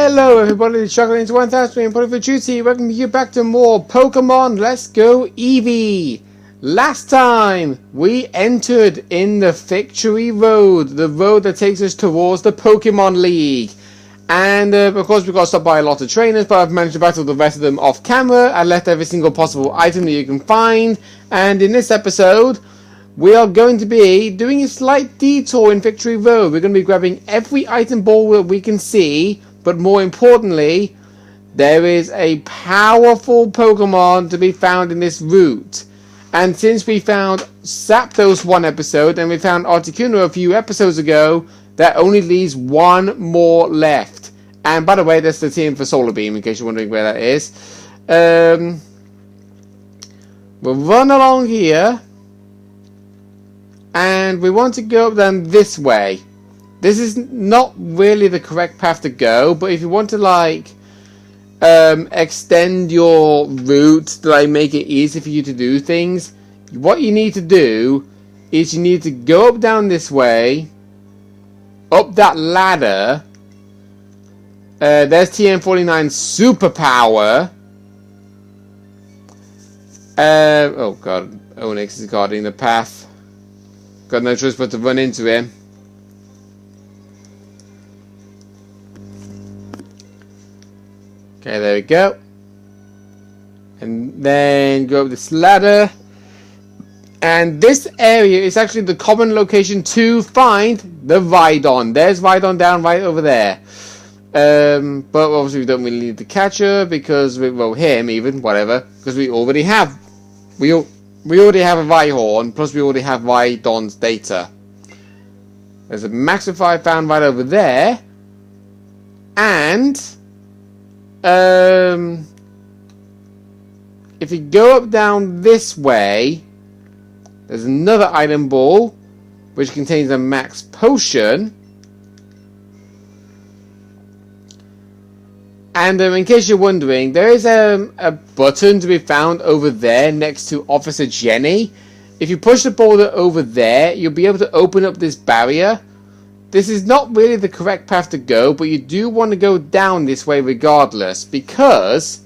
Hello everybody, it's Chocolate 1000 and for Duty. Welcome you back to more Pokemon Let's Go Eevee. Last time we entered in the Victory Road, the road that takes us towards the Pokemon League. And of course we got stopped by a lot of trainers, but I've managed to battle the rest of them off camera. I left every single possible item that you can find. And in this episode, we are going to be doing a slight detour in Victory Road. We're going to be grabbing every item ball that we can see, but more importantly, there is a powerful Pokemon to be found in this route. And since we found Zapdos one episode and we found Atricuno a few episodes ago, that only leaves one more left. And by the way, that's the team for Solar Beam, in case you're wondering where that is. We'll run along here. And we want to go then this way. This is not really the correct path to go, but if you want to like extend your route to like make it easy for you to do things, what you need to do is you need to go up down this way, up that ladder. There's TM49 Superpower. Oh god, Onyx is guarding the path. Got no choice but to run into him. Okay, there we go. And then go up this ladder. And this area is actually the common location to find the Rhydon. There's Rhydon down right over there. But obviously we don't really need to catch her because well, him even, whatever, because we already have we already have a Rhyhorn, plus we already have Rhydon's data. There's a Maxify found right over there. And if you go up down this way, there's another item ball which contains a max potion. And in case you're wondering, there is a button to be found over there next to Officer Jenny. If you push the boulder over there, you'll be able to open up this barrier. This is not really the correct path to go, but you do want to go down this way regardless, because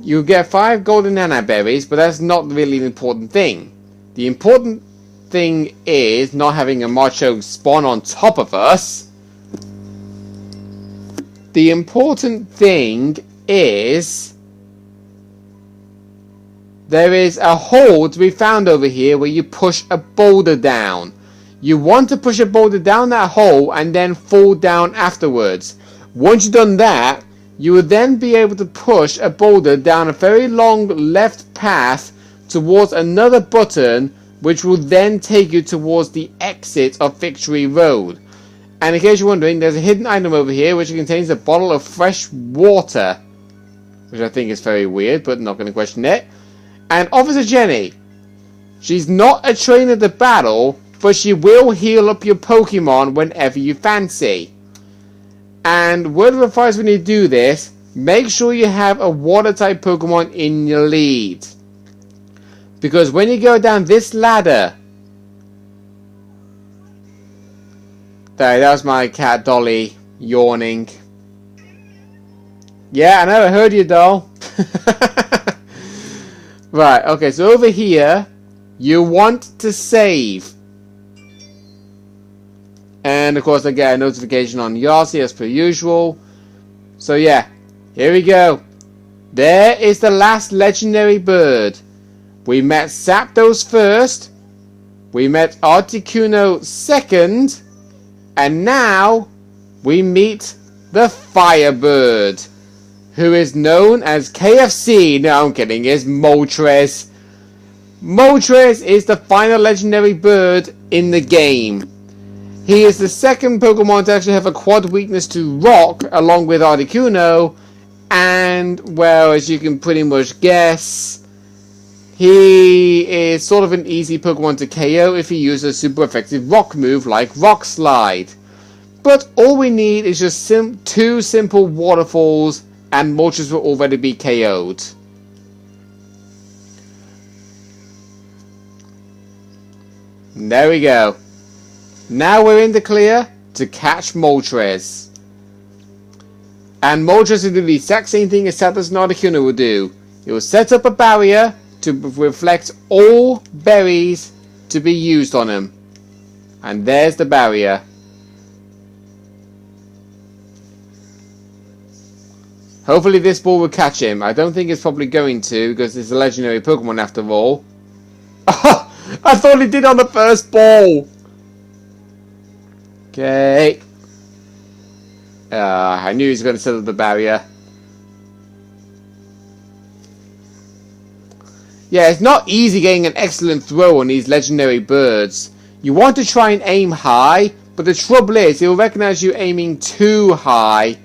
you'll get 5 golden nana berries, but that's not really an important thing. The important thing is not having a Macho spawn on top of us. The important thing is there is a hole to be found over here where you push a boulder down. You want to push a boulder down that hole and then fall down afterwards. Once you've done that, you will then be able to push a boulder down a very long left path towards another button, which will then take you towards the exit of Victory Road. And in case you're wondering, there's a hidden item over here which contains a bottle of fresh water, which I think is very weird, but not going to question it. And Officer Jenny, she's not a trainer to battle, but she will heal up your Pokemon whenever you fancy. And word of advice when you do this, make sure you have a water type Pokemon in your lead. Because when you go down this ladder, that was my cat Dolly yawning. Yeah, I know, I heard you, doll. Right, okay, so over here, you want to save. And of course I get a notification on Yahtzee as per usual. So yeah, here we go. There is the last legendary bird. We met Zapdos first. We met Articuno second. And now we meet the Firebird, who is known as KFC. No, I'm kidding. It's Moltres. Moltres is the final legendary bird in the game. He is the second Pokemon to actually have a quad weakness to rock, along with Articuno. And, well, as you can pretty much guess, he is sort of an easy Pokemon to KO if he uses a super effective rock move like Rock Slide. But all we need is just 2 simple waterfalls and Moltres will already be KO'd. And there we go. Now we're in the clear to catch Moltres. And Moltres will do the exact same thing as Zapdos and Atricuno will do. It will set up a barrier to reflect all berries to be used on him. And there's the barrier. Hopefully this ball will catch him. I don't think it's probably going to, because it's a legendary Pokemon after all. I thought it did on the first ball. Okay. I knew he was going to set up the barrier. Yeah, it's not easy getting an excellent throw on these legendary birds. You want to try and aim high, but the trouble is, he'll recognize you aiming too high,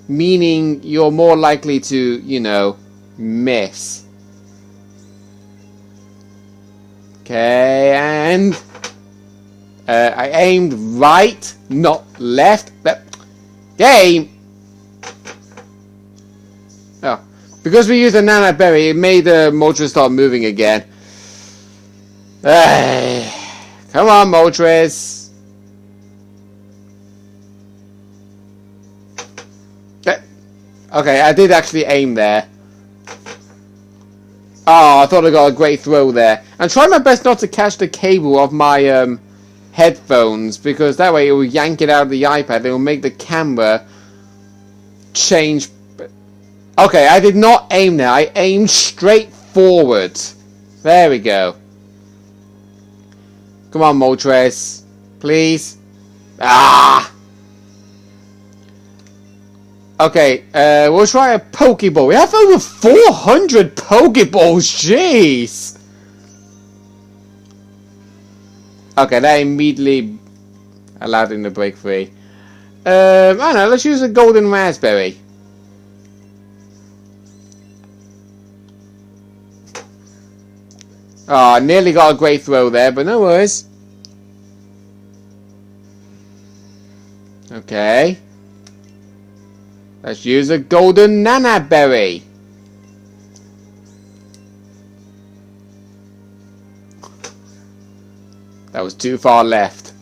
meaning you're more likely to, you know, miss. Okay, and I aimed right, not left. Game! Oh. Because we used a Nana Berry, it made the Moltres start moving again. Come on, Moltres. Okay, I did actually aim there. Oh, I thought I got a great throw there. I'm trying my best not to catch the cable of my headphones, because that way it will yank it out of the iPad. It will make the camera change. Okay, I did not aim there. I aimed straight forward. There we go. Come on, Moltres. Please. Ah! Okay, we'll try a Pokeball. We have over 400 Pokeballs. Jeez. Okay, that immediately allowed him to break free. I don't know, let's use a Golden Raspberry. Oh, nearly got a great throw there, but no worries. Okay. Let's use a Golden Nana Berry. That was too far left.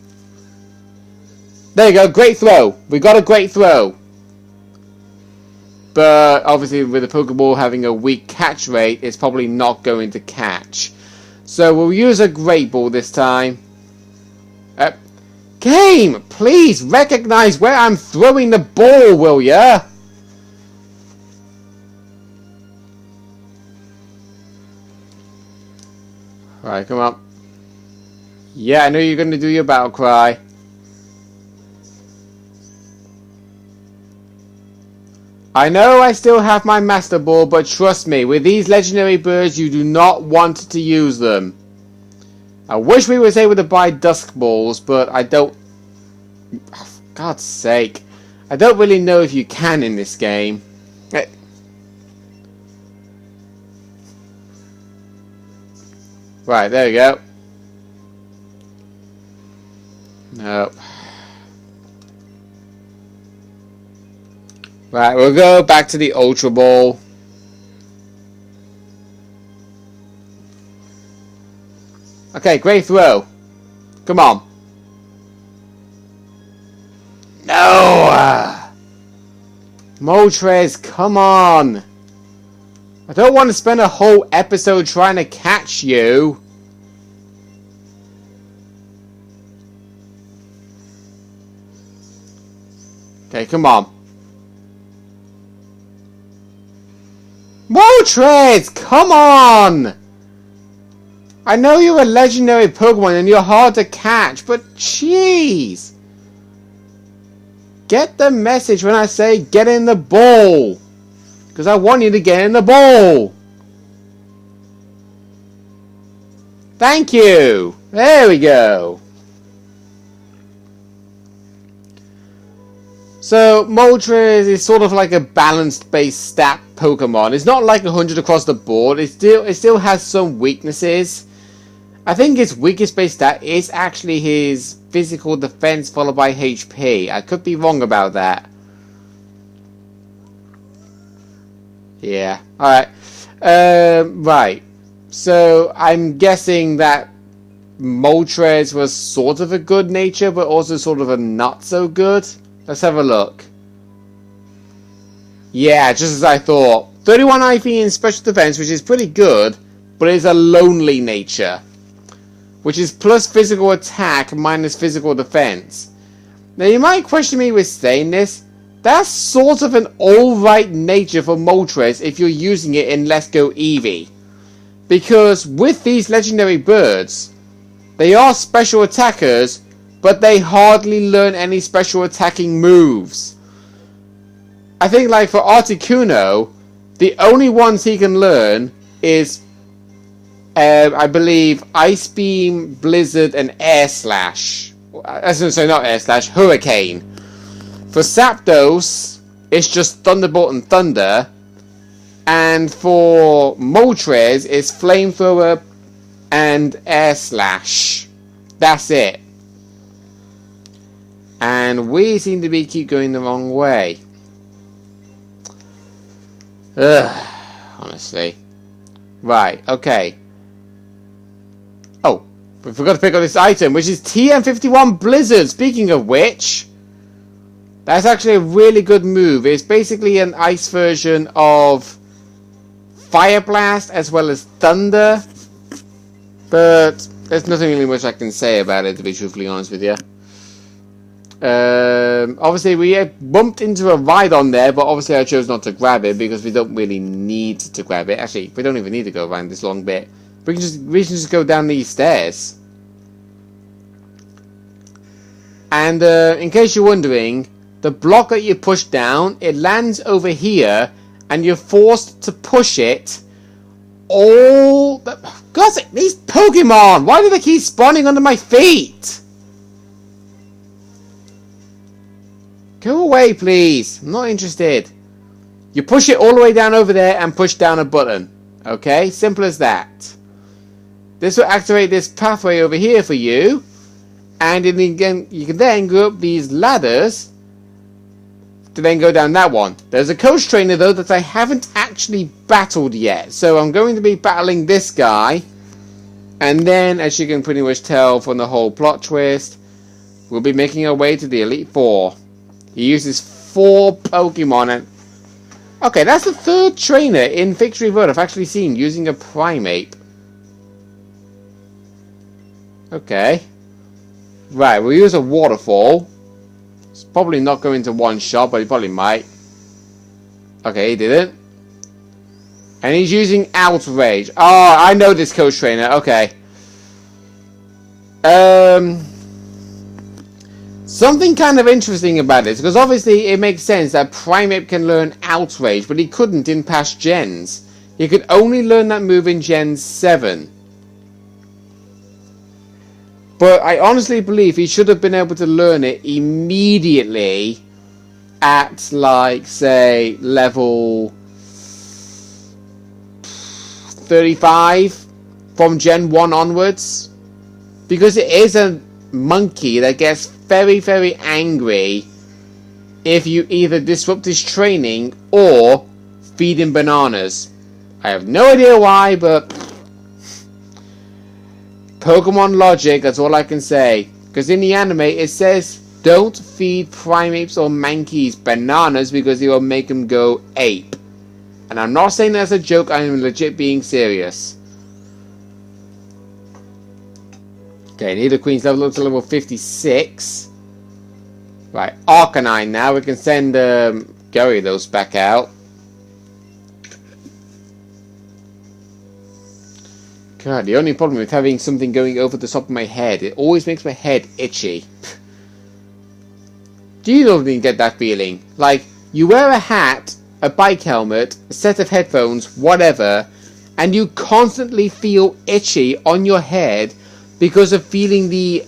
There you go, great throw. We got a great throw. But obviously with the Pokeball having a weak catch rate, it's probably not going to catch. So we'll use a Great Ball this time. Game, please recognize where I'm throwing the ball, will ya? Alright, come on. Yeah, I know you're going to do your battle cry. I know I still have my Master Ball, but trust me, with these legendary birds, you do not want to use them. I wish we was able to buy Dusk Balls, but I don't... Oh, for God's sake. I don't really know if you can in this game. Right, there we go. Nope. Right, we'll go back to the Ultra Ball. Okay, great throw. Come on. No! Moltres, come on! I don't want to spend a whole episode trying to catch you. Okay, come on. Moltres, come on! I know you're a legendary Pokemon and you're hard to catch, but jeez! Get the message when I say get in the ball! Because I want you to get in the ball! Thank you! There we go! So, Moltres is sort of like a balanced base stat Pokemon. It's not like 100 across the board. It still has some weaknesses. I think its weakest base stat is actually his physical defense followed by HP. I could be wrong about that. Yeah. Alright. Right. So, I'm guessing that Moltres was sort of a good nature, but also sort of a not so good. Let's have a look. Yeah, just as I thought. 31 IP in special defense, which is pretty good, but it's a lonely nature. Which is plus physical attack minus physical defense. Now you might question me with saying this. That's sort of an alright nature for Moltres if you're using it in Let's Go Eevee. Because with these legendary birds, they are special attackers, but they hardly learn any special attacking moves. I think like for Atricuno, the only ones he can learn is, I believe, Ice Beam, Blizzard, and Air Slash. Sorry, not Air Slash, Hurricane. For Zapdos, it's just Thunderbolt and Thunder. And for Moltres, it's Flamethrower and Air Slash. That's it. And we seem to keep going the wrong way. Ugh, honestly. Right, okay. Oh, we forgot to pick up this item, which is TM51 Blizzard. Speaking of which, that's actually a really good move. It's basically an ice version of Fire Blast as well as Thunder. But there's nothing really much I can say about it, to be truthfully honest with you. Obviously we bumped into a Rhydon there, but obviously I chose not to grab it because we don't really need to grab it. Actually, we don't even need to go around this long bit. We can just go down these stairs. And in case you're wondering, the block that you push down, it lands over here, and you're forced to push it all the... God, these Pokemon! Why do they keep spawning under my feet? Go away, please. I'm not interested. You push it all the way down over there and push down a button. Okay? Simple as that. This will activate this pathway over here for you. And you can then go up these ladders to then go down that one. There's a coach trainer, though, that I haven't actually battled yet. So I'm going to be battling this guy. And then, as you can pretty much tell from the whole plot twist, we'll be making our way to the Elite Four. He uses 4 Pokemon and... Okay, that's the 3rd trainer in Victory Road I've actually seen using a Primeape. Okay. Right, we'll use a Waterfall. It's probably not going to one-shot, but he probably might. Okay, he didn't. And he's using Outrage. Oh, I know this coach trainer. Okay. Something kind of interesting about this, because obviously it makes sense that Primeape can learn Outrage, but he couldn't in past gens. He could only learn that move in Gen 7. But I honestly believe he should have been able to learn it immediately at, like, say, level 35 from Gen 1 onwards. Because it is a monkey that gets very, very angry if you either disrupt his training or feed him bananas. I have no idea why, but Pokemon logic, that's all I can say. Because in the anime it says don't feed Primeapes or Mankeys bananas because it will make them go ape. And I'm not saying that as a joke, I am legit being serious. Okay, Nido Queen's level up to level 56. Right, Arcanine now. We can send Gyarados back out. God, the only problem with having something going over the top of my head, it always makes my head itchy. Do you not get that feeling? Like, you wear a hat, a bike helmet, a set of headphones, whatever, and you constantly feel itchy on your head because of feeling the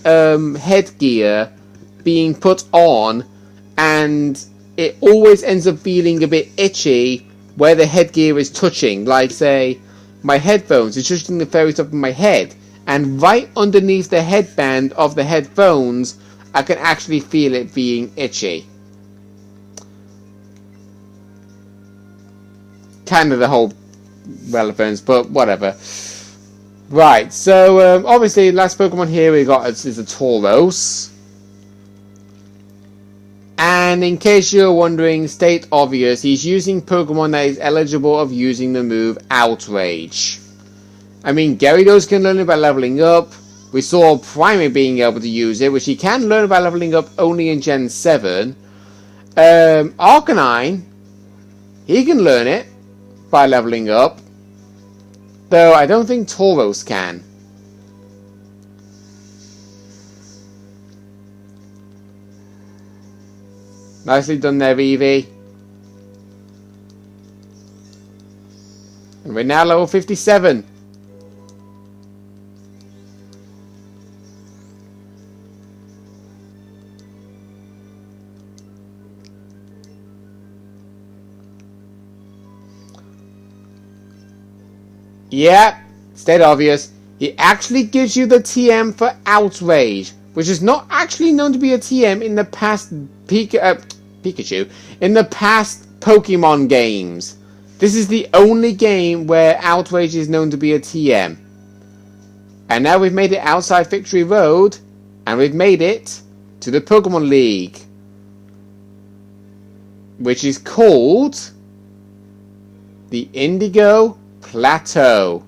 headgear being put on, and it always ends up feeling a bit itchy where the headgear is touching. Like, say, my headphones is touching the very top of my head, and right underneath the headband of the headphones, I can actually feel it being itchy. Kind of the whole relevance, but whatever. Right, so obviously the last Pokemon here we got is a Tauros. And And in case you're wondering, state obvious, he's using Pokemon that is eligible of using the move Outrage. I mean, Gyarados can learn it by leveling up. We saw Primeape being able to use it, which he can learn by leveling up only in Gen 7. Arcanine, he can learn it by leveling up. Though I don't think Tauros can. Nicely done there, Eevee. And we're now level 57. Yeah, state obvious. He actually gives you the TM for Outrage, which is not actually known to be a TM in the past Pikachu, in the past Pokemon games. This is the only game where Outrage is known to be a TM. And now we've made it outside Victory Road, and we've made it to the Pokemon League, which is called the Indigo Plateau.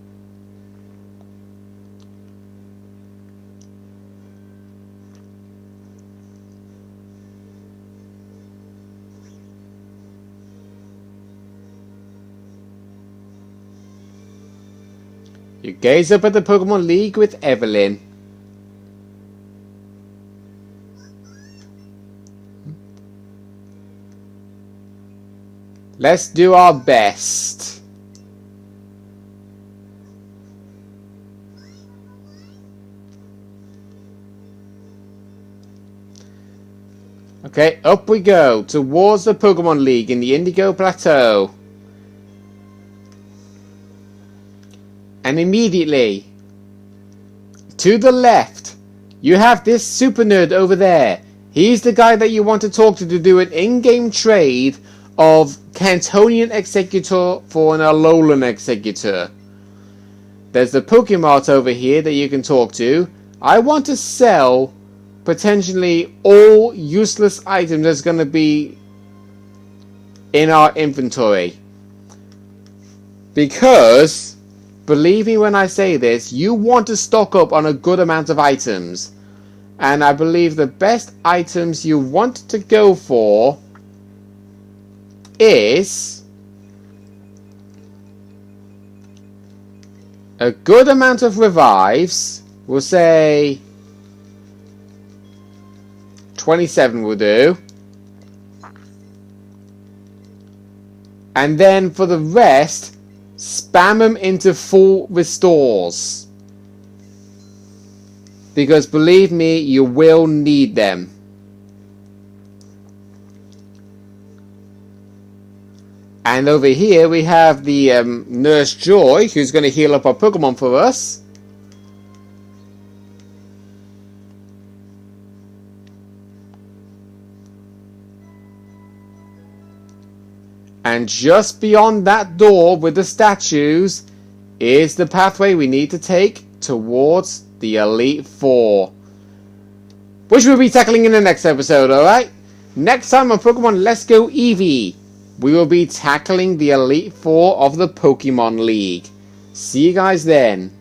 You gaze up at the Pokemon League with Evelyn. Let's do our best. Okay, up we go towards the Pokemon League in the Indigo Plateau. And immediately, to the left, you have this super nerd over there. He's the guy that you want to talk to do an in-game trade of Cantonian Executor for an Alolan Executor. There's the Pokemart over here that you can talk to. I want to sell potentially all useless items that's going to be in our inventory. Because, believe me when I say this, you want to stock up on a good amount of items. And I believe the best items you want to go for is a good amount of revives. We'll say 27 will do. And then for the rest, spam them into full restores. Because believe me, you will need them. And over here we have the Nurse Joy, who's going to heal up our Pokemon for us. And just beyond that door with the statues is the pathway we need to take towards the Elite Four, which we'll be tackling in the next episode, alright? Next time on Pokemon Let's Go Eevee, we will be tackling the Elite Four of the Pokemon League. See you guys then.